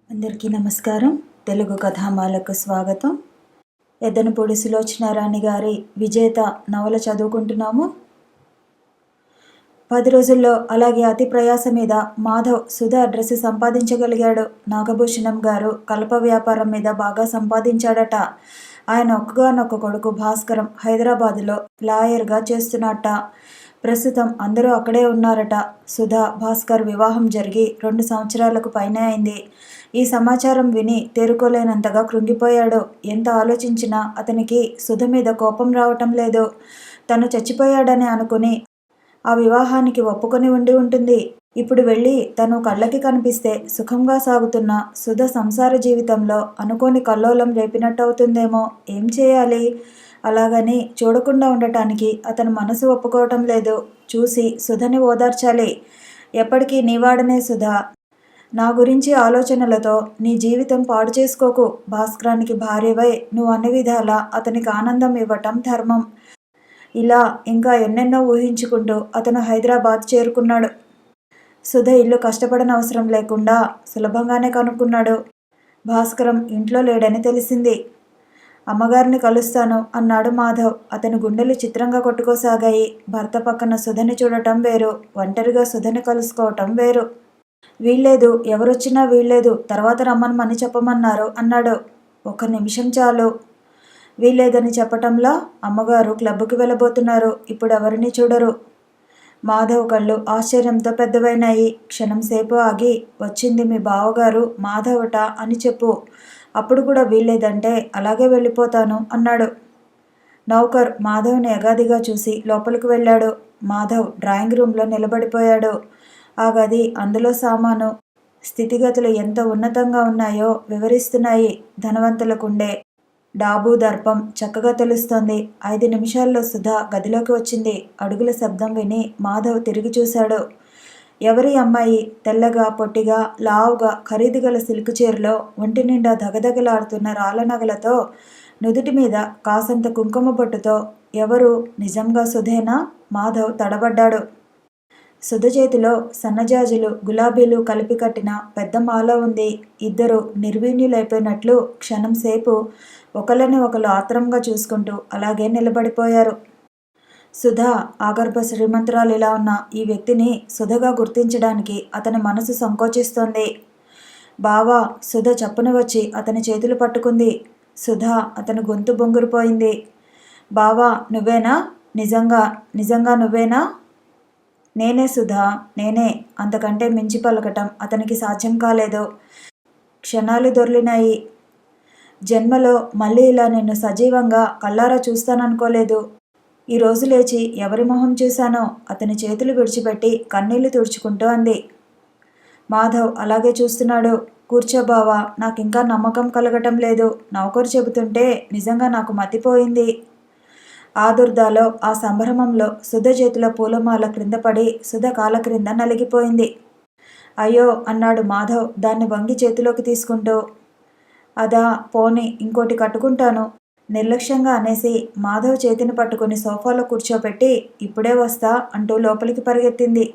అందరికీ నమస్కారం. తెలుగు కథామాలకు స్వాగతం. ఎద్దనపూడి సులోచనారాణి గారి విజేత నవల చదువుకుంటున్నాము. 10 రోజుల్లో అలాగే అతి ప్రయాస మీద మాధవ్ సుధా అడ్రస్ సంపాదించగలిగాడు. నాగభూషణం గారు కలప వ్యాపారం మీద బాగా సంపాదించాడట. ఆయన ఒక్కగానొక్క కొడుకు భాస్కరం హైదరాబాదులో లాయర్గా చేస్తున్నట్ట. ప్రస్తుతం అందరూ అక్కడే ఉన్నారట. సుధా భాస్కర్ వివాహం జరిగి 2 సంవత్సరాలకు పైనే అయింది. ఈ సమాచారం విని తేరుకోలేనంతగా కృంగిపోయాడు. ఎంత ఆలోచించినా అతనికి సుధ మీద కోపం రావటం లేదు. తను చచ్చిపోయాడని అనుకుని ఆ వివాహానికి ఒప్పుకొని ఉండి ఉంటుంది. ఇప్పుడు వెళ్ళి తను కళ్ళకి కనిపిస్తే సుఖంగా సాగుతున్న సుధ సంసార జీవితంలో అనుకోని కల్లోలం రేపినట్టు అవుతుందేమో. ఏం చేయాలి? అలాగని చూడకుండా ఉండటానికి అతను మనసు ఒప్పుకోవటం లేదు. చూసి సుధని ఓదార్చాలి. ఎప్పటికీ నీవాడనే సుధా, నా గురించి ఆలోచనలతో నీ జీవితం పాడు చేసుకోకు. భాస్కరానికి భార్యవై నువ్వు అన్ని విధాలా అతనికి ఆనందం ఇవ్వటం ధర్మం. ఇలా ఇంకా ఎన్నెన్నో ఊహించుకుంటూ అతను హైదరాబాద్ చేరుకున్నాడు. సుధ ఇల్లు కష్టపడనవసరం లేకుండా సులభంగానే కనుక్కున్నాడు. భాస్కరం ఇంట్లో లేడని తెలిసింది. అమ్మగారిని కలుస్తాను అన్నాడు మాధవ్. అతని గుండెలు చిత్రంగా కొట్టుకోసాగాయి. భర్త పక్కన సుధని చూడటం వేరు, ఒంటరిగా సుధని కలుసుకోవటం వేరు. వీల్లేదు, ఎవరొచ్చినా వీల్లేదు, తర్వాత రమ్మని చెప్పమన్నారు అన్నాడు. 1 నిమిషం చాలు. వీల్లేదని చెప్పటంలా? అమ్మగారు క్లబ్కి వెళ్ళబోతున్నారు. ఇప్పుడు ఎవరిని చూడరు. మాధవ్ కళ్ళు ఆశ్చర్యంతో పెద్దవైనాయి. క్షణం సేపు ఆగి, వచ్చింది మీ బావగారు మాధవట అని చెప్పు. అప్పుడు కూడా వీల్లేదంటే అలాగే వెళ్ళిపోతాను అన్నాడు. నౌకర్ మాధవ్ని ఎగాదిగా చూసి లోపలికి వెళ్ళాడు. మాధవ్ డ్రాయింగ్ రూమ్లో నిలబడిపోయాడు. ఆ గది, అందులో సామాను, స్థితిగతులు ఎంత ఉన్నతంగా ఉన్నాయో వివరిస్తున్నాయి. ధనవంతులకుండే డాబు దర్పం చక్కగా తెలుస్తోంది. 5 నిమిషాల్లో సుధా గదిలోకి వచ్చింది. అడుగుల శబ్దం విని మాధవ్ తిరిగి చూశాడు. ఎవరి అమ్మాయి? తెల్లగా, పొట్టిగా, లావుగా, ఖరీదు గల సిల్క్ చీరలో, ఒంటి నిండా దగదగలాడుతున్న రాళ్ళ నగలతో, నుదుటి మీద కాసంత కుంకుమ బొట్టుతో. ఎవరు? నిజంగా సుధేనా? మాధవ్ తడబడ్డాడు. సుధ చేతిలో సన్నజాజులు, గులాబీలు కలిపి కట్టిన పెద్ద మాల ఉంది. ఇద్దరు నిర్వీణ్యులైపోయినట్లు క్షణం సేపు ఒకళ్ళని ఒకళ్ళు ఆత్రంగా చూసుకుంటూ అలాగే నిలబడిపోయారు. సుధా ఆగర్భ శ్రీమంతురాలిలా ఉన్న ఈ వ్యక్తిని సుధగా గుర్తించడానికి అతని మనసు సంకోచిస్తోంది. బావా! సుధ చప్పున వచ్చి అతని చేతులు పట్టుకుంది. సుధా అతని గొంతు బొంగురుపోయింది. బావా, నువ్వేనా? నిజంగా నువ్వేనా? నేనే సుధా, నేనే. అంతకంటే మించి పలకటం అతనికి సాధ్యం కాలేదు. క్షణాలు దొర్లినాయి. జన్మలో మళ్ళీ ఇలా నిన్ను సజీవంగా కళ్ళారా చూస్తాననుకోలేదు. ఈరోజు లేచి ఎవరి మొహం చూశానో. అతని చేతులు విడిచిపెట్టి కన్నీళ్లు తుడుచుకుంటూ అంది. మాధవ్ అలాగే చూస్తున్నాడు. కూర్చో బావా, నాకింకా నమ్మకం కలగటం లేదు. నౌకరు చెబుతుంటే నిజంగా నాకు మతిపోయింది. ఆదుర్దాలో, ఆ సంభ్రమంలో సుధ చేతిలో పూలమాల క్రిందపడి సుధ కాళ్ళ క్రింద నలిగిపోయింది. అయ్యో అన్నాడు మాధవ్ దాన్ని వంగి చేతిలోకి తీసుకుంటూ. అదా, పోనీ ఇంకోటి కట్టుకుంటాను నిర్లక్ష్యంగా అనేసి మాధవ్ చేతిని పట్టుకుని సోఫాలో కూర్చోపెట్టి ఇప్పుడే వస్తా అంటూ లోపలికి పరిగెత్తింది.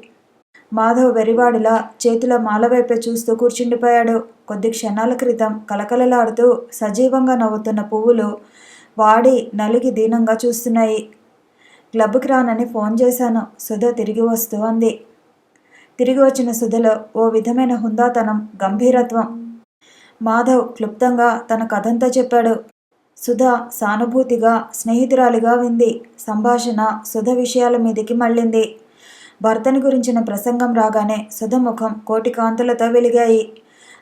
మాధవ్ వెరివాడిలా చేతిలో మాల వైపే చూస్తూ కూర్చుండిపోయాడు. కొద్ది క్షణాల క్రితం కలకలలాడుతూ సజీవంగా నవ్వుతున్న పువ్వులు వాడి నలిగి దీనంగా చూస్తున్నాయి. క్లబ్కి రానని ఫోన్ చేశాను, సుధ తిరిగి వస్తూ అంది. తిరిగి వచ్చిన సుధలో ఓ విధమైన హుందాతనం, గంభీరత్వం. మాధవ్ క్లుప్తంగా తన కథంతా చెప్పాడు. సుధ సానుభూతిగా, స్నేహితురాలిగా వింది. సంభాషణ సుధ విషయాల మీదికి మళ్ళింది. భర్తని గురించిన ప్రసంగం రాగానే సుధ ముఖం కోటి కాంతులతో వెలిగాయి.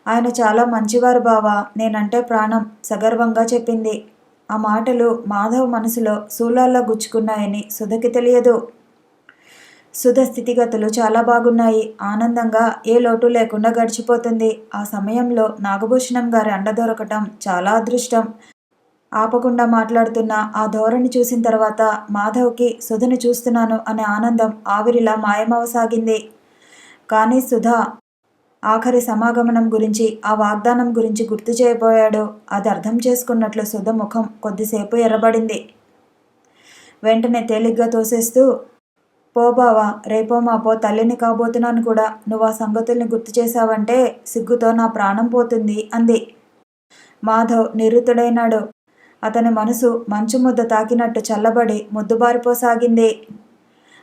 ఆయన చాలా మంచివారు బావా, నేనంటే ప్రాణం సగర్వంగా చెప్పింది. ఆ మాటలు మాధవ్ మనసులో శూలాల్లో గుచ్చుకున్నాయని సుధకి తెలియదు. సుధ స్థితిగతులు చాలా బాగున్నాయి. ఆనందంగా ఏ లోటు లేకుండా గడిచిపోతుంది. ఆ సమయంలో నాగభూషణం గారి అండ దొరకటం చాలా అదృష్టం. ఆపకుండా మాట్లాడుతున్న ఆ ధోరణి చూసిన తర్వాత మాధవ్కి సుధని చూస్తున్నాను అనే ఆనందం ఆవిరిలా మాయమవసాగింది. కానీ సుధ ఆఖరి సమాగమనం గురించి, ఆ వాగ్దానం గురించి గుర్తు చేయబోయాడు. అది అర్థం చేసుకున్నట్లు సుధ ముఖం కొద్దిసేపు ఎర్రబడింది. వెంటనే తేలిగ్గా తోసేస్తూ, పో బావా, రేపో మాపో తల్లిని కాబోతున్నాను కూడా. నువ్వు ఆ సంగతుల్ని గుర్తు చేశావంటే సిగ్గుతో నా ప్రాణం పోతుంది అంది. మాధవ్ నిరుతుడైనాడు. అతని మనసు మంచు ముద్ద తాకినట్టు చల్లబడి ముద్దుబారిపోసాగింది.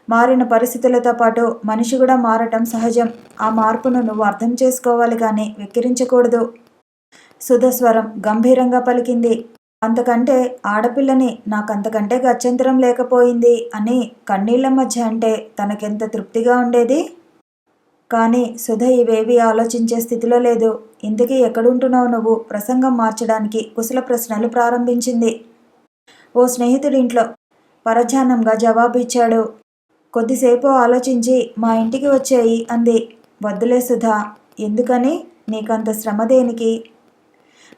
మారిన పరిస్థితులతో పాటు మనిషి కూడా మారటం సహజం. ఆ మార్పును నువ్వు అర్థం చేసుకోవాలి కానీ వెక్కిరించకూడదు. సుధస్వరం గంభీరంగా పలికింది. అంతకంటే ఆడపిల్లని నాకంతకంటే గత్యంతరం లేకపోయింది అని కన్నీళ్ల మధ్య అంటే తనకెంత తృప్తిగా ఉండేది. కానీ సుధ ఇవేవీ ఆలోచించే స్థితిలో లేదు. ఇంతకీ ఎక్కడుంటున్నావు నువ్వు? ప్రసంగం మార్చడానికి కుశల ప్రశ్నలు ప్రారంభించింది. ఓ స్నేహితుడింట్లో పరధ్యానంగా జవాబు ఇచ్చాడు. కొద్దిసేపు ఆలోచించి మా ఇంటికి వచ్చేయి అంది. వద్దులే సుధా. ఎందుకని? నీకంత శ్రమ దేనికి?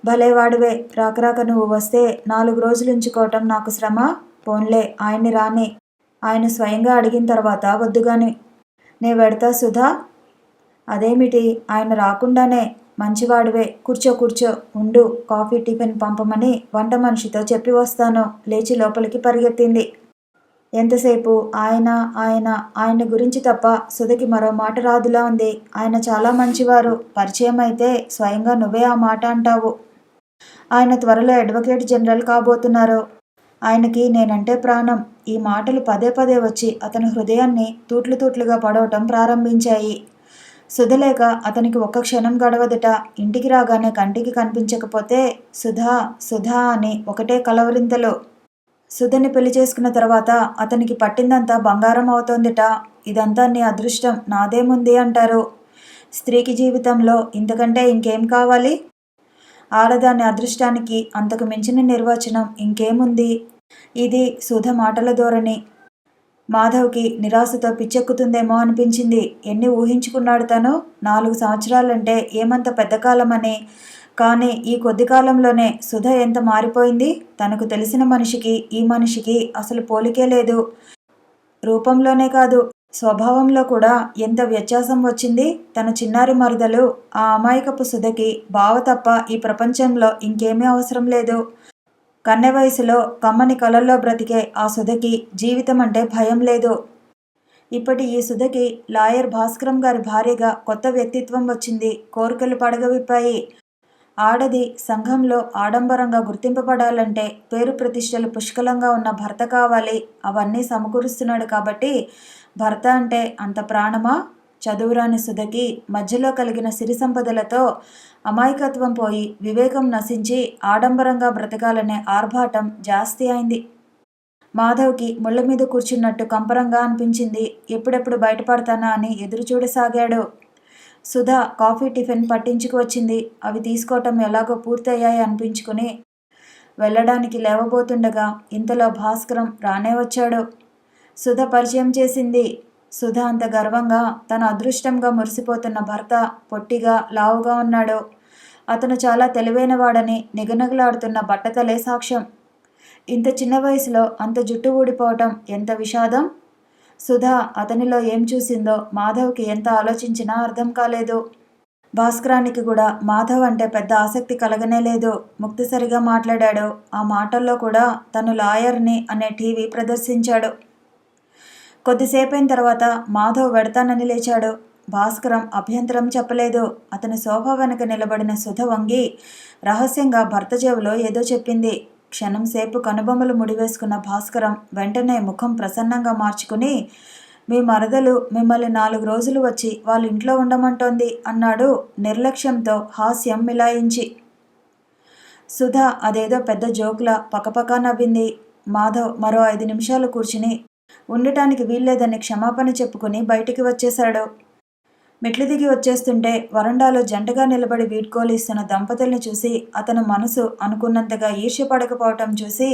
భలేవాడివే, రాకరాక నువ్వు వస్తే 4 రోజులు ఉంచుకోవటం నాకు శ్రమ? పోన్లే, ఆయన్ని రాని. ఆయన స్వయంగా అడిగిన తర్వాత వద్దుగాని. నే వెడతా సుధా. అదేమిటి, ఆయన రాకుండానే? మంచివాడివే, కూర్చో కూర్చో. ఉండు, కాఫీ టిఫిన్ పంపమని వంట మనిషితో చెప్పి వస్తాను. లేచి లోపలికి పరిగెత్తింది. ఎంతసేపు ఆయన ఆయన ఆయన గురించి తప్ప సుధకి మరో మాట రాదులా ఉంది. ఆయన చాలా మంచివారు. పరిచయం అయితే స్వయంగా నువ్వే ఆ మాట అంటావు. ఆయన త్వరలో అడ్వకేట్ జనరల్ కాబోతున్నారు. ఆయనకి నేనంటే ప్రాణం. ఈ మాటలు పదే పదే వచ్చి అతని హృదయాన్ని తూట్లు తూట్లుగా పడవటం ప్రారంభించాయి. సుధలేక అతనికి ఒక్క క్షణం గడవదట. ఇంటికి రాగానే కంటికి కనిపించకపోతే సుధా సుధా అని ఒకటే కలవరింతలు. సుధని పెళ్లి చేసుకున్న తర్వాత అతనికి పట్టిందంతా బంగారం అవుతోందిట. ఇదంతా నీ అదృష్టం, నాదేముంది అంటారు. స్త్రీకి జీవితంలో ఇంతకంటే ఇంకేం కావాలి? ఆడదాని అదృష్టానికి అంతకు మించిన నిర్వచనం ఇంకేముంది? ఇది సుధ మాటల ధోరణి. మాధవ్కి నిరాశతో పిచ్చెక్కుతుందేమో అనిపించింది. ఎన్ని ఊహించుకున్నాడు తను? 4 సంవత్సరాలంటే ఏమంత పెద్ద కాలమని. కానీ ఈ కొద్ది కాలంలోనే సుధ ఎంత మారిపోయింది. తనకు తెలిసిన మనిషికి ఈ మనిషికి అసలు పోలికే లేదు. రూపంలోనే కాదు, స్వభావంలో కూడా ఎంత వ్యత్యాసం వచ్చింది. తన చిన్నారి మరదలు ఆ అమాయకపు సుధకి బావ తప్ప ఈ ప్రపంచంలో ఇంకేమీ అవసరం లేదు. కన్నె వయసులో కమ్మని కలల్లో బ్రతికే ఆ సుధకి జీవితం అంటే భయం లేదు. ఇప్పటి ఈ సుధకి లాయర్ భాస్కరం గారి భార్యగా కొత్త వ్యక్తిత్వం వచ్చింది. కోరికలు పడగవిప్పాయి. ఆడది సంఘంలో ఆడంబరంగా గుర్తింపబడాలంటే పేరు ప్రతిష్టలు పుష్కలంగా ఉన్న భర్త కావాలి. అవన్నీ సమకూరుస్తున్నాడు కాబట్టి భర్త అంటే అంత ప్రాణమా? చదువురాని సుధకి మధ్యలో కలిగిన సిరి సంపదలతో అమాయకత్వం పోయి వివేకం నశించి ఆడంబరంగా బ్రతకాలనే ఆర్భాటం జాస్తి అయింది. మాధవ్కి ముళ్ళ మీద కూర్చున్నట్టు కంపరంగా అనిపించింది. ఎప్పుడెప్పుడు బయటపడతానా అని ఎదురు చూడసాగాడు. సుధ కాఫీ టిఫిన్ పట్టించుకు వచ్చింది. అవి తీసుకోవటం ఎలాగో పూర్తయ్యాయి అనిపించుకుని వెళ్ళడానికి లేవబోతుండగా ఇంతలో భాస్కరం రానే వచ్చాడు. సుధ పరిచయం చేసింది. సుధ అంత గర్వంగా తన అదృష్టంగా మురిసిపోతున్న భర్త పొట్టిగా లావుగా ఉన్నాడు. అతను చాలా తెలివైన వాడని నిగనగలాడుతున్న బట్టతలే సాక్ష్యం. ఇంత చిన్న వయసులో అంత జుట్టు ఊడిపోవటం ఎంత విషాదం. సుధ అతనిలో ఏం చూసిందో మాధవ్కి ఎంత ఆలోచించినా అర్థం కాలేదు. భాస్కరానికి కూడా మాధవ్ అంటే పెద్ద ఆసక్తి కలగనే లేదు. ముక్తసరిగా మాట్లాడాడు. ఆ మాటల్లో కూడా తను లాయర్ని అనే టీవీ ప్రదర్శించాడు. కొద్దిసేపైన తర్వాత మాధవ్ వెడతానని లేచాడు. భాస్కరం అభ్యంతరం చెప్పలేదు. అతని సోఫా వెనక నిలబడిన సుధ వంగి రహస్యంగా భర్త చెవిలో ఏదో చెప్పింది. క్షణం సేపు కనుబొమ్మలు ముడివేసుకున్న భాస్కరం వెంటనే ముఖం ప్రసన్నంగా మార్చుకుని, మీ మరదలు మిమ్మల్ని 4 రోజులు వచ్చి వాళ్ళ ఇంట్లో ఉండమంటోంది అన్నాడు నిర్లక్ష్యంతో హాస్యం మిలాయించి. సుధ అదేదో పెద్ద జోక్లా పకపకా నవ్వింది. మాధవ్ మరో 5 నిమిషాలు కూర్చుని ఉండటానికి వీల్లేదని క్షమాపణ చెప్పుకుని బయటికి వచ్చేశాడు. మెట్లు దిగి వచ్చేస్తుంటే వరండాలో జంటగా నిలబడి వీడ్కోలిస్తున్న దంపతుల్ని చూసి అతను మనసు అనుకున్నంతగా ఈర్ష్యపడకపోవటం చూసి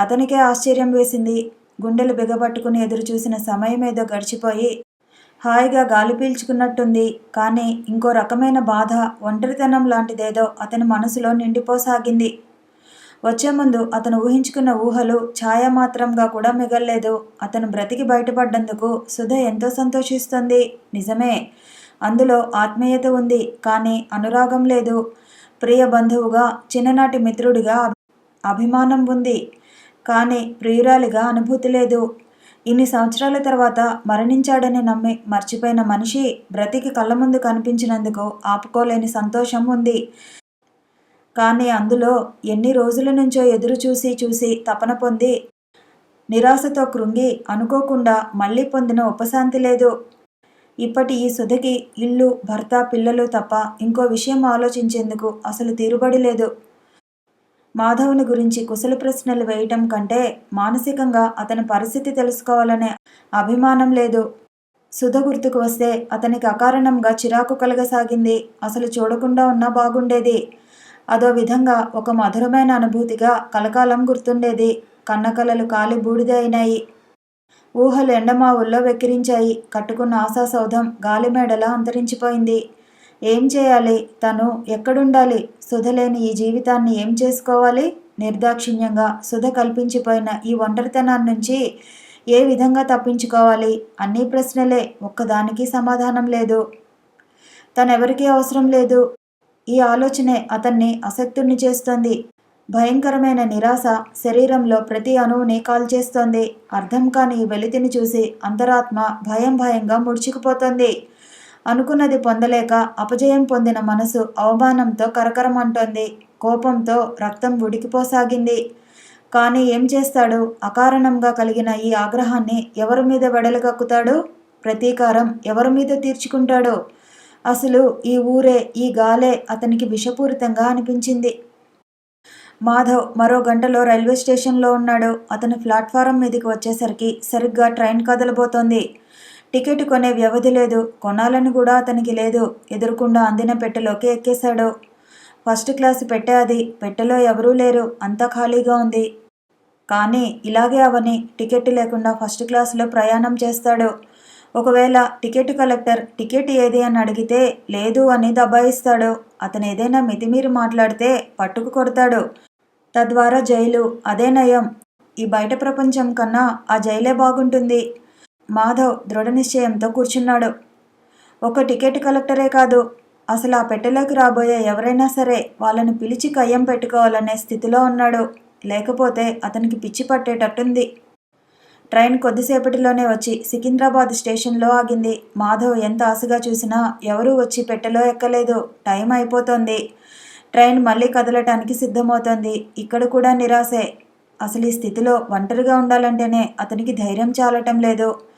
అతనికే ఆశ్చర్యం వేసింది. గుండెలు బిగబట్టుకుని ఎదురు చూసిన సమయమేదో గడిచిపోయి హాయిగా గాలి పీల్చుకున్నట్టుంది. కానీ ఇంకో రకమైన బాధ, ఒంటరితనం లాంటిదేదో అతని మనసులో నిండిపోసాగింది. వచ్చే ముందు అతను ఊహించుకున్న ఊహలు ఛాయామాత్రంగా కూడా మిగల్లేదు. అతను బ్రతికి బయటపడ్డందుకు సుధ ఎంతో సంతోషిస్తుంది. నిజమే, అందులో ఆత్మీయత ఉంది. కానీ అనురాగం లేదు. ప్రియ బంధువుగా, చిన్ననాటి మిత్రుడిగా అభిమానం ఉంది. కానీ ప్రియురాలిగా అనుభూతి లేదు. ఇన్ని సంవత్సరాల తర్వాత మరణించాడని నమ్మి మర్చిపోయిన మనిషి బ్రతికి కళ్ళ ముందు కనిపించినందుకు ఆపుకోలేని సంతోషం ఉంది. కానీ అందులో ఎన్ని రోజుల నుంచో ఎదురు చూసి చూసి తపన పొంది నిరాశతో కృంగి అనుకోకుండా మళ్ళీ పొందిన ఉపశాంతి లేదు. ఇప్పటి ఈ సుధకి ఇల్లు, భర్త, పిల్లలు తప్ప ఇంకో విషయం ఆలోచించేందుకు అసలు తీరుబడి లేదు. మాధవ్ని గురించి కుశల ప్రశ్నలు వేయటం కంటే మానసికంగా అతని పరిస్థితి తెలుసుకోవాలనే అభిమానం లేదు. సుధ గుర్తుకు వస్తే అతనికి అకారణంగా చిరాకు కలగసాగింది. అసలు చూడకుండా ఉన్నా బాగుండేది. అదో విధంగా ఒక మధురమైన అనుభూతిగా కలకాలం గుర్తుండేది. కన్నకలలు కాలి బూడిద అయినాయి. ఊహలు ఎండమావుల్లో వెక్కిరించాయి. కట్టుకున్న ఆశాసౌధం గాలిమేడలా అంతరించిపోయింది. ఏం చేయాలి? తను ఎక్కడుండాలి? సుధ లేని ఈ జీవితాన్ని ఏం చేసుకోవాలి? నిర్దాక్షిణ్యంగా సుధ కల్పించిపోయిన ఈ ఒంటరితనాన్నించి ఏ విధంగా తప్పించుకోవాలి? అన్నీ ప్రశ్నలే, ఒక్కదానికి సమాధానం లేదు. తనెవరికీ అవసరం లేదు. ఈ ఆలోచనే అతన్ని అసక్తుణ్ణి చేస్తోంది. భయంకరమైన నిరాశ శరీరంలో ప్రతి అణువుని కాల్చేస్తోంది. అర్థం కాని ఈ వెలితిని చూసి అంతరాత్మ భయంగా ముడుచుకుపోతోంది. అనుకున్నది పొందలేక అపజయం పొందిన మనసు అవమానంతో కరకరమంటోంది. కోపంతో రక్తం ఉడికిపోసాగింది. కానీ ఏం చేస్తాడు? అకారణంగా కలిగిన ఈ ఆగ్రహాన్ని ఎవరి మీద వెడలగక్కుతాడు? ప్రతీకారం ఎవరి మీద తీర్చుకుంటాడు? అసలు ఈ ఊరే, ఈ గాలే అతనికి విషపూరితంగా అనిపించింది. మాధవ్ మరో గంటలో రైల్వే స్టేషన్లో ఉన్నాడు. అతను ప్లాట్ఫారం మీదకి వచ్చేసరికి సరిగ్గా ట్రైన్ కదలబోతోంది. టికెట్ కొనే వ్యవధి లేదు. కొనాలని కూడా అతనికి లేదు. ఎదురుకుండా అందిన పెట్టెలోకి ఎక్కేశాడు. ఫస్ట్ క్లాసు పెట్టె అది. పెట్టెలో ఎవరూ లేరు. అంతా ఖాళీగా ఉంది. కానీ ఇలాగే అవని టికెట్ లేకుండా ఫస్ట్ క్లాసులో ప్రయాణం చేస్తాడు. ఒకవేళ టికెట్ కలెక్టర్ టికెట్ ఏది అని అడిగితే లేదు అని దబాయిస్తాడు. అతను ఏదైనా మితిమీరి మాట్లాడితే పట్టుకు కొడతాడు. తద్వారా జైలు. అదే నయం. ఈ బయట ప్రపంచం కన్నా ఆ జైలే బాగుంటుంది. మాధవ్ దృఢ నిశ్చయంతో కూర్చున్నాడు. ఒక టికెట్ కలెక్టరే కాదు, అసలు ఆ పెట్టెలోకి రాబోయే ఎవరైనా సరే వాళ్ళని పిలిచి కయ్యం పెట్టుకోవాలనే స్థితిలో ఉన్నాడు. లేకపోతే అతనికి పిచ్చి పట్టేటట్టుంది. ట్రైన్ కొద్దిసేపటిలోనే వచ్చి సికింద్రాబాద్ స్టేషన్లో ఆగింది. మాధవ్ ఎంత ఆశగా చూసినా ఎవరూ వచ్చి పెట్టెలో ఎక్కలేదు. టైం అయిపోతోంది. ట్రైన్ మళ్ళీ కదలటానికి సిద్ధమవుతోంది. ఇక్కడ కూడా నిరాశే. అసలు ఈ స్థితిలో ఒంటరిగా ఉండాలంటేనే అతనికి ధైర్యం చాలటం లేదు.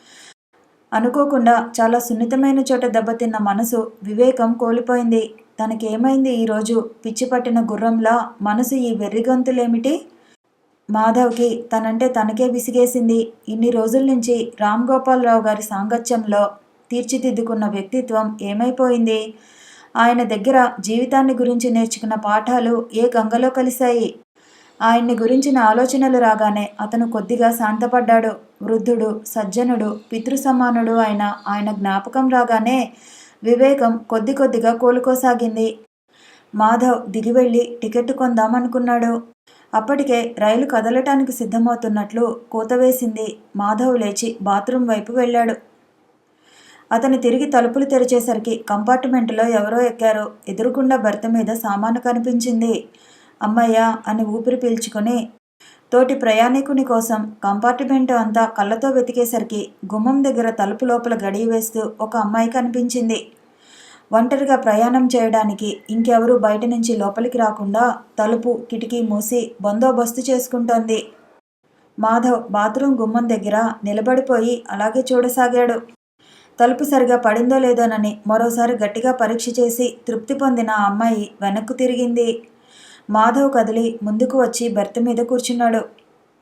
అనుకోకుండా చాలా సున్నితమైన చోట దెబ్బతిన్న మనసు వివేకం కోల్పోయింది. తనకేమైంది ఈరోజు? పిచ్చి పట్టిన గుర్రంలా మనసు ఈ వెర్రిగొంతులేమిటి? మాధవ్కి తనంటే తనకే విసిగేసింది. ఇన్ని రోజుల నుంచి రామ్ గోపాలరావు గారి సాంగత్యంలో తీర్చిదిద్దుకున్న వ్యక్తిత్వం ఏమైపోయింది? ఆయన దగ్గర జీవితాన్ని గురించి నేర్చుకున్న పాఠాలు ఏ గంగలో కలిశాయి? ఆయన్ని గురించిన ఆలోచనలు రాగానే అతను కొద్దిగా శాంతపడ్డాడు. వృద్ధుడు, సజ్జనుడు, పితృసమానుడు అయిన ఆయన జ్ఞాపకం రాగానే వివేకం కొద్దిగా కోలుకోసాగింది. మాధవ్ దిగి వెళ్ళి టికెట్ కొందామనుకున్నాడు. అప్పటికే రైలు కదలటానికి సిద్ధమవుతున్నట్లు కూతవేసింది. మాధవ్ లేచి బాత్రూం వైపు వెళ్ళాడు. అతను తిరిగి తలుపులు తెరిచేసరికి కంపార్ట్మెంటులో ఎవరో ఎక్కారు. ఎదురుకుండా బెర్త్ మీద సామాను కనిపించింది. అమ్మయ్యా అని ఊపిరి పీల్చుకొని తోటి ప్రయాణికుని కోసం కంపార్ట్మెంటు అంతా కళ్ళతో వెతికేసరికి గుమ్మం దగ్గర తలుపు లోపల గడియ వేస్తూ ఒక అమ్మాయి కనిపించింది. ఒంటరిగా ప్రయాణం చేయడానికి ఇంకెవరూ బయట నుంచి లోపలికి రాకుండా తలుపు, కిటికీ మూసి బందోబస్తు చేసుకుంటోంది. మాధవ్ బాత్రూం గుమ్మం దగ్గర నిలబడిపోయి అలాగే చూడసాగాడు. తలుపు సరిగా పడిందో లేదోనని మరోసారి గట్టిగా పరీక్ష చేసి తృప్తి పొందిన ఆ అమ్మాయి వెనక్కు తిరిగింది. మాధవ్ కదిలి ముందుకు వచ్చి బెర్త్ మీద కూర్చున్నాడు.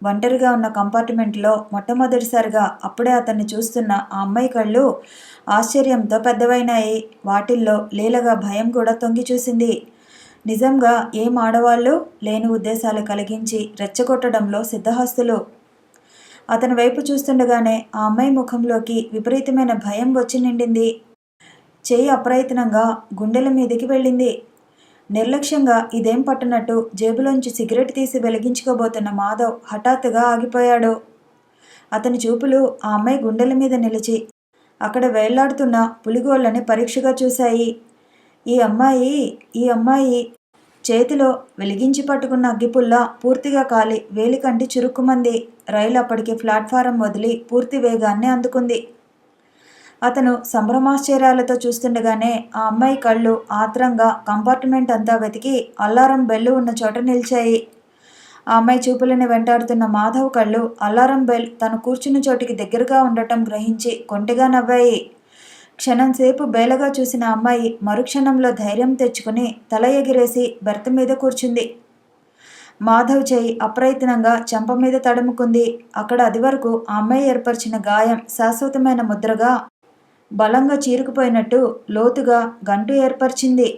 ఒంటరిగా ఉన్న కంపార్ట్మెంట్లో మొట్టమొదటిసారిగా అప్పుడే అతన్ని చూస్తున్న ఆ అమ్మాయి కళ్ళు ఆశ్చర్యంతో పెద్దవైనాయి. వాటిల్లో లీలగా భయం కూడా తొంగి చూసింది. నిజంగా ఏం ఆడవాళ్ళు లేని ఉద్దేశాలు కలిగించి రెచ్చగొట్టడంలో సిద్ధహస్తులు. అతని వైపు చూస్తుండగానే ఆ అమ్మాయి ముఖంలోకి విపరీతమైన భయం వచ్చి నిండింది. చెయ్యి అప్రయత్నంగా గుండెల మీదికి వెళ్ళింది. నిర్లక్ష్యంగా ఇదేం పట్టనట్టు జేబులోంచి సిగరెట్ తీసి వెలిగించుకోబోతున్న మాధవ్ హఠాత్తుగా ఆగిపోయాడు. అతని చూపులు ఆ అమ్మాయి గుండెల మీద నిలిచి అక్కడ వేళ్లాడుతున్న పులిగోళ్ళని పరీక్షగా చూశాయి. ఈ అమ్మాయి చేతిలో వెలిగించి పట్టుకున్న అగ్గిపుల్ల పూర్తిగా కాలి వేలికంటి చురుక్కుమంది. రైలు అప్పటికి ప్లాట్ఫారం వదిలి పూర్తి వేగాన్ని అందుకుంది. అతను సంభ్రమాశ్చర్యాలతో చూస్తుండగానే ఆ అమ్మాయి కళ్ళు ఆత్రంగా కంపార్ట్మెంట్ అంతా వెతికి అల్లారం బెల్లు ఉన్న చోట నిలిచాయి. ఆ అమ్మాయి చూపులను వెంటాడుతున్న మాధవ్ కళ్ళు అల్లారం బెల్ తను కూర్చున్న చోటికి దగ్గరగా ఉండటం గ్రహించి కొంటెగా నవ్వాయి. క్షణంసేపు బేలగా చూసిన అమ్మాయి మరుక్షణంలో ధైర్యం తెచ్చుకుని తల ఎగిరేసి బెర్త్ మీద కూర్చుంది. మాధవ్ చేయి అప్రయత్నంగా చెంప మీద తడుముకుంది. అక్కడ అదివరకు ఆ అమ్మాయి ఏర్పరిచిన గాయం శాశ్వతమైన ముద్రగా బలంగా చీరుకుపోయినట్టు లోతుగా గంటు ఏర్పరిచింది.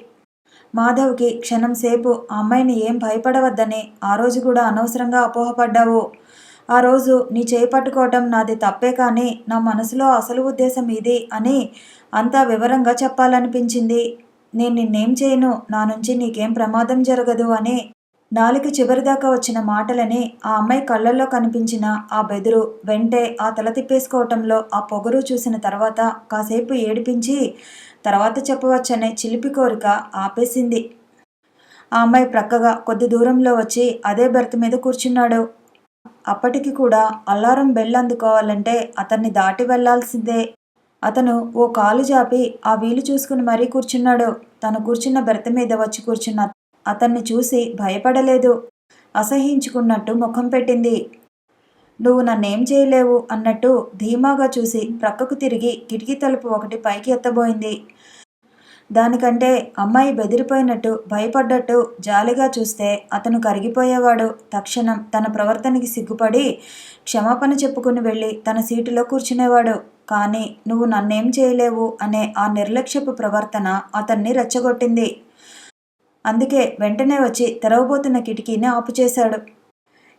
మాధవ్కి క్షణంసేపు ఆ అమ్మాయిని ఏం భయపడవద్దని, ఆ రోజు కూడా అనవసరంగా అపోహపడ్డావు. ఆ రోజు నీ చేయి పట్టుకోవటం నాది తప్పే, కానీ నా మనసులో అసలు ఉద్దేశం ఇది అని అంతా వివరంగా చెప్పాలనిపించింది. నేను నిన్నేం చేయను, నా నుంచి నీకేం ప్రమాదం జరగదు అని నాలుక చివరిదాకా వచ్చిన మాటలని ఆ అమ్మాయి కళ్ళల్లో కనిపించిన ఆ బెదురు, వెంటే ఆ తల తిప్పేసుకోవటంలో ఆ పొగరు చూసిన తర్వాత కాసేపు ఏడిపించి తర్వాత చెప్పవచ్చనే చిలిపి కోరిక ఆపేసింది. ఆ అమ్మాయి ప్రక్కగా కొద్ది దూరంలో వచ్చి అదే బెర్త్ మీద కూర్చున్నాడు. అప్పటికి కూడా అల్లారం బెల్ అందుకోవాలంటే అతన్ని దాటి వెళ్లాల్సిందే. అతను ఓ కాలు జాపి ఆ వీలు చూసుకుని మరీ కూర్చున్నాడు. తను కూర్చున్న బెర్త్ మీద వచ్చి కూర్చున్న అతన్ని చూసి భయపడలేదు, అసహించుకున్నట్టు ముఖం పెట్టింది. నువ్వు నన్నేం చేయలేవు అన్నట్టు ధీమాగా చూసి ప్రక్కకు తిరిగి కిటికీ తలుపు ఒకటి పైకి ఎత్తబోయింది. దానికంటే అమ్మాయి బెదిరిపోయినట్టు, భయపడ్డట్టు జాలిగా చూస్తే అతను కరిగిపోయేవాడు. తక్షణం తన ప్రవర్తనకి సిగ్గుపడి క్షమాపణ చెప్పుకుని వెళ్ళి తన సీటులో కూర్చునేవాడు. కానీ నువ్వు నన్నేం చేయలేవు అనే ఆ నిర్లక్ష్యపు ప్రవర్తన అతన్ని రెచ్చగొట్టింది. అందుకే వెంటనే వచ్చి తెరవబోతున్న కిటికీని ఆపుచేశాడు.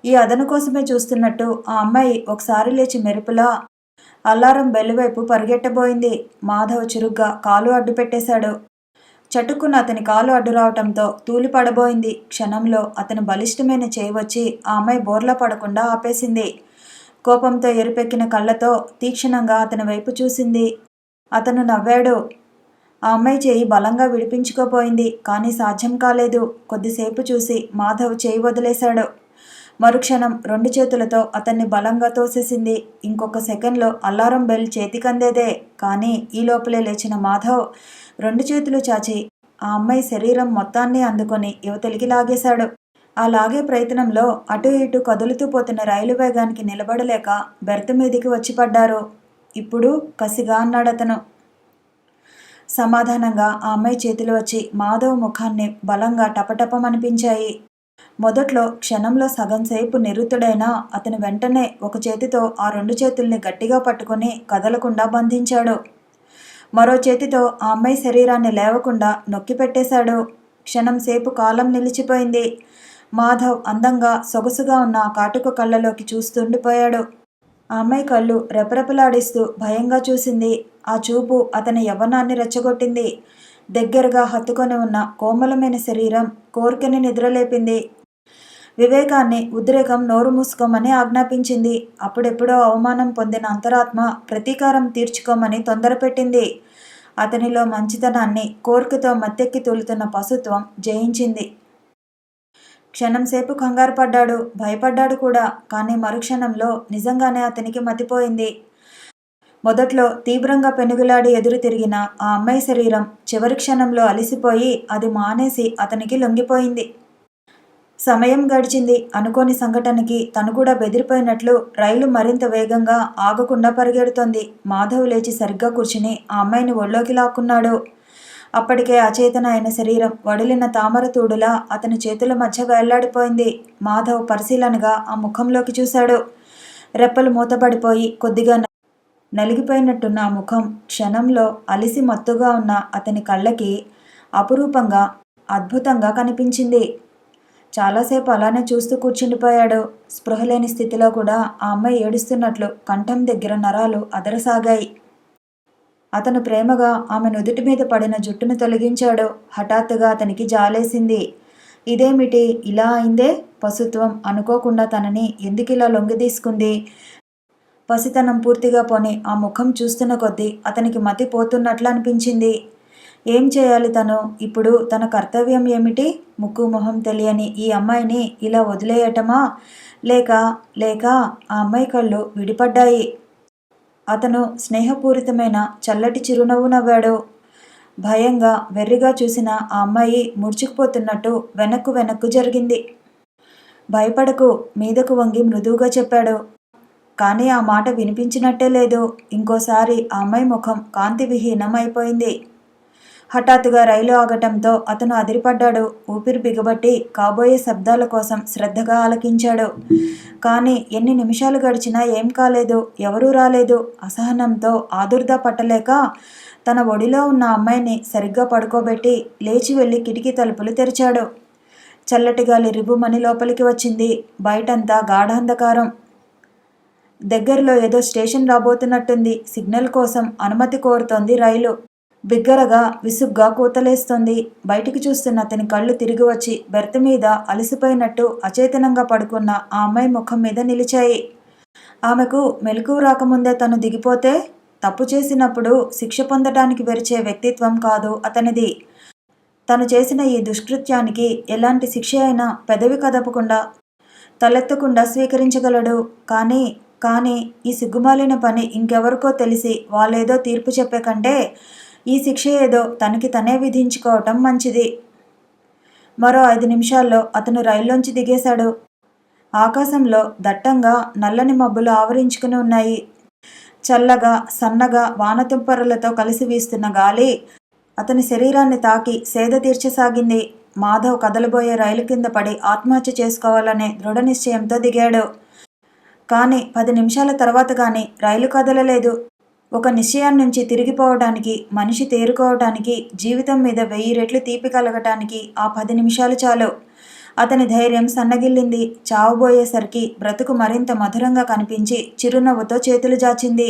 ఈ అదను కోసమే చూస్తున్నట్టు ఆ అమ్మాయి ఒకసారి లేచి మెరుపులా అల్లారం బెల్ వైపు పరిగెట్టబోయింది. మాధవ్ చురుగ్గా కాలు అడ్డు పెట్టేశాడు. చటుక్కున అతని కాలు అడ్డు రావటంతో తూలి పడబోయింది. క్షణంలో అతని బలిష్టమైన చేయి వచ్చి ఆ అమ్మాయి బోర్లా పడకుండా ఆపేసింది. కోపంతో ఎరుపెక్కిన కళ్ళతో తీక్షణంగా అతని వైపు చూసింది. అతను నవ్వాడు. ఆ అమ్మాయి చేయి బలంగా విడిపించుకోపోయింది, కానీ సాధ్యం కాలేదు. కొద్దిసేపు చూసి మాధవ్ చేయి వదిలేశాడు. మరుక్షణం రెండు చేతులతో అతన్ని బలంగా తోసేసింది. ఇంకొక సెకండ్లో అల్లారం బెల్ చేతికందేదే. కానీ ఈ లోపలే లేచిన మాధవ్ రెండు చేతులు చాచి ఆ అమ్మాయి శరీరం మొత్తాన్ని అందుకొని యువతలికి లాగేశాడు. ఆ లాగే ప్రయత్నంలో అటు ఇటు కదులుతూ పోతున్న రైలు వేగానికి నిలబడలేక బెర్త్ మీదికి వచ్చి పడ్డారు. ఇప్పుడు కసిగా అన్నాడతను. సమాధానంగా ఆ అమ్మాయి చేతులు వచ్చి మాధవ్ ముఖాన్ని బలంగా టపటపమనిపించాయి. మొదట్లో క్షణంలో సగంసేపు నిరుతుడైనా అతను వెంటనే ఒక చేతితో ఆ రెండు చేతుల్ని గట్టిగా పట్టుకుని కదలకుండా బంధించాడు. మరో చేతితో ఆ అమ్మాయి శరీరాన్ని లేవకుండా నొక్కి పెట్టేశాడు. క్షణంసేపు కాలం నిలిచిపోయింది. మాధవ్ అందంగా సొగసుగా ఉన్న ఆ కాటుక కళ్ళలోకి చూస్తుండిపోయాడు. ఆ అమ్మాయి కళ్ళు రెపరెపలాడిస్తూ భయంగా చూసింది. ఆ చూపు అతని యవ్వనాన్ని రెచ్చగొట్టింది. దగ్గరగా హత్తుకొని ఉన్న కోమలమైన శరీరం కోర్కెని నిద్రలేపింది. వివేకాన్ని ఉద్రేకం నోరు మూసుకోమని ఆజ్ఞాపించింది. అప్పుడెప్పుడో అవమానం పొందిన అంతరాత్మ ప్రతీకారం తీర్చుకోమని తొందరపెట్టింది. అతనిలో మంచితనాన్ని కోర్కెతో మత్తెక్కి తూలుతున్న పశుత్వం జయించింది. క్షణంసేపు కంగారు పడ్డాడు, భయపడ్డాడు కూడా. కానీ మరుక్షణంలో నిజంగానే అతనికి మతిపోయింది. మొదట్లో తీవ్రంగా పెనుగులాడి ఎదురు తిరిగిన ఆ అమ్మాయి శరీరం చివరి క్షణంలో అలిసిపోయి అది మానేసి అతనికి లొంగిపోయింది. సమయం గడిచింది. అనుకోని సంఘటనకి తను కూడా బెదిరిపోయినట్లు రైలు మరింత వేగంగా ఆగకుండా పరిగెడుతోంది. మాధవ్ లేచి సరిగ్గా కూర్చుని ఆ అమ్మాయిని ఒళ్ళోకి లాక్కున్నాడు. అప్పటికే అచేతన అయిన శరీరం వడిలిన తామర తూడులా అతని చేతుల మధ్య వేళ్లాడిపోయింది. మాధవ్ పరిశీలనగా ఆ ముఖంలోకి చూశాడు. రెప్పలు మూతపడిపోయి కొద్దిగా నలిగిపోయినట్టున్న ఆ ముఖం క్షణంలో అలిసి మత్తుగా ఉన్న అతని కళ్ళకి అపురూపంగా, అద్భుతంగా కనిపించింది. చాలాసేపు అలానే చూస్తూ కూర్చుండిపోయాడు. స్పృహలేని స్థితిలో కూడా ఆ అమ్మాయి ఏడుస్తున్నట్లు కంఠం దగ్గర నరాలు అదరసాగాయి. అతను ప్రేమగా ఆమె నుదుటి మీద పడిన జుట్టును తొలగించాడు. హఠాత్తుగా అతనికి జాలేసింది. ఇదేమిటి ఇలా అయిందే? పశుత్వం అనుకోకుండా తనని ఎందుకిలా లొంగిదీసుకుంది? పసితనం పూర్తిగా పోని ఆ ముఖం చూస్తున్న కొద్దీ అతనికి మతి పోతున్నట్లు అనిపించింది. ఏం చేయాలి తను? ఇప్పుడు తన కర్తవ్యం ఏమిటి? ముక్కు మొహం తెలియని ఈ అమ్మాయిని ఇలా వదిలేయటమా? లేక లేక ఆ అమ్మాయి కళ్ళు విడిపడ్డాయి. అతను స్నేహపూరితమైన చల్లటి చిరునవ్వు నవ్వాడు. భయంగా వెర్రిగా చూసిన ఆ అమ్మాయి ముడుచుకుపోతున్నట్టు వెనక్కు జరిగింది. భయపడకు, మీదకు వంగి మృదువుగా చెప్పాడు. కానీ ఆ మాట వినిపించినట్టే లేదు. ఇంకోసారి ఆ అమ్మాయి ముఖం కాంతి విహీనం అయిపోయింది. హఠాత్తుగా రైలు ఆగటంతో అతను అదిరిపడ్డాడు. ఊపిరి బిగబట్టి కాబోయే శబ్దాల కోసం శ్రద్ధగా ఆలకించాడు. కానీ ఎన్ని నిమిషాలు గడిచినా ఏం కాలేదు. ఎవరూ రాలేదు. అసహనంతో ఆదుర్దా పట్టలేక తన ఒడిలో ఉన్న అమ్మాయిని సరిగ్గా పడుకోబెట్టి లేచి వెళ్ళి కిటికీ తలుపులు తెరిచాడు. చల్లటి గాలి రిబుమని లోపలికి వచ్చింది. బయటంతా గాఢాంధకారం. దగ్గరలో ఏదో స్టేషన్ రాబోతున్నట్టుంది. సిగ్నల్ కోసం అనుమతి కోరుతోంది రైలు. బిగ్గరగా విసుగ్గా కూతలేస్తోంది. బయటికి చూస్తున్న అతని కళ్ళు తిరిగి వచ్చి బెర్త్ మీద అలసిపోయినట్టు అచేతనంగా పడుకున్న ఆ అమ్మాయి ముఖం మీద నిలిచాయి. ఆమెకు మెలకువ రాకముందే తను దిగిపోతే? తప్పు చేసినప్పుడు శిక్ష పొందడానికి వెరిచే వ్యక్తిత్వం కాదు అతనిది. తను చేసిన ఈ దుష్కృత్యానికి ఎలాంటి శిక్ష అయినా పెదవి కదపకుండా తలెత్తకుండా స్వీకరించగలడు. కానీ ఈ సిగ్గుమాలిన పని ఇంకెవరికో తెలిసి వాళ్ళేదో తీర్పు చెప్పే కంటే ఈ శిక్ష ఏదో తనకి తనే విధించుకోవటం మంచిది. మరో 5 నిమిషాల్లో అతను రైల్లోంచి దిగేశాడు. ఆకాశంలో దట్టంగా నల్లని మబ్బులు ఆవరించుకుని ఉన్నాయి. చల్లగా సన్నగా వానతుంపరులతో కలిసి వీస్తున్న గాలి అతని శరీరాన్ని తాకి సేద తీర్చసాగింది. మాధవ్ కదలబోయే రైలు కింద పడి ఆత్మహత్య చేసుకోవాలనే దృఢ నిశ్చయంతో దిగాడు. కానీ 10 నిమిషాల తర్వాత కానీ రైలు కదలలేదు. ఒక నిశ్చయాన్నించి తిరిగిపోవడానికి, మనిషి తేరుకోవటానికి, జీవితం మీద 1000 రెట్లు తీపి కలగటానికి ఆ 10 నిమిషాలు చాలు. అతని ధైర్యం సన్నగిల్లింది. చావబోయేసరికి బ్రతుకు మరింత మధురంగా కనిపించి చిరునవ్వుతో చేతులు జాచింది.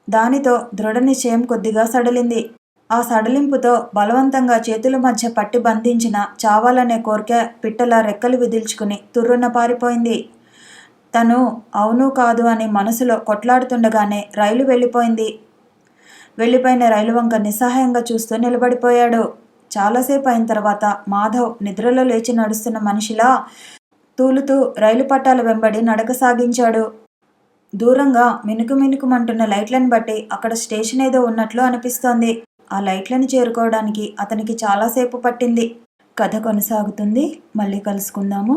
దానితో దృఢ నిశ్చయం కొద్దిగా సడలింది. ఆ సడలింపుతో బలవంతంగా చేతుల మధ్య పట్టి బంధించిన చావాలనే కోరిక పిట్టలా రెక్కలు విదిల్చుకుని తుర్రున పారిపోయింది. తను అవును కాదు అని మనసులో కొట్లాడుతుండగానే రైలు వెళ్ళిపోయింది. వెళ్ళిపోయిన రైలు వంక నిస్సహాయంగా చూస్తూ నిలబడిపోయాడు. చాలాసేపు అయిన తర్వాత మాధవ్ నిద్రలో లేచి నడుస్తున్న మనిషిలా తూలుతూ రైలు పట్టాల వెంబడి నడక సాగించాడు. దూరంగా మినుకుమంటున్న లైట్లను బట్టి అక్కడ స్టేషన్ ఏదో ఉన్నట్లు అనిపిస్తోంది. ఆ లైట్లను చేరుకోవడానికి అతనికి చాలాసేపు పట్టింది. కథ కొనసాగుతుంది. మళ్ళీ కలుసుకుందాము.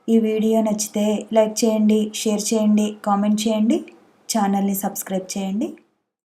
ఈ వీడియో నచ్చితే లైక్ చేయండి, షేర్ చేయండి, కామెంట్ చేయండి, ఛానల్ని సబ్స్క్రైబ్ చేయండి.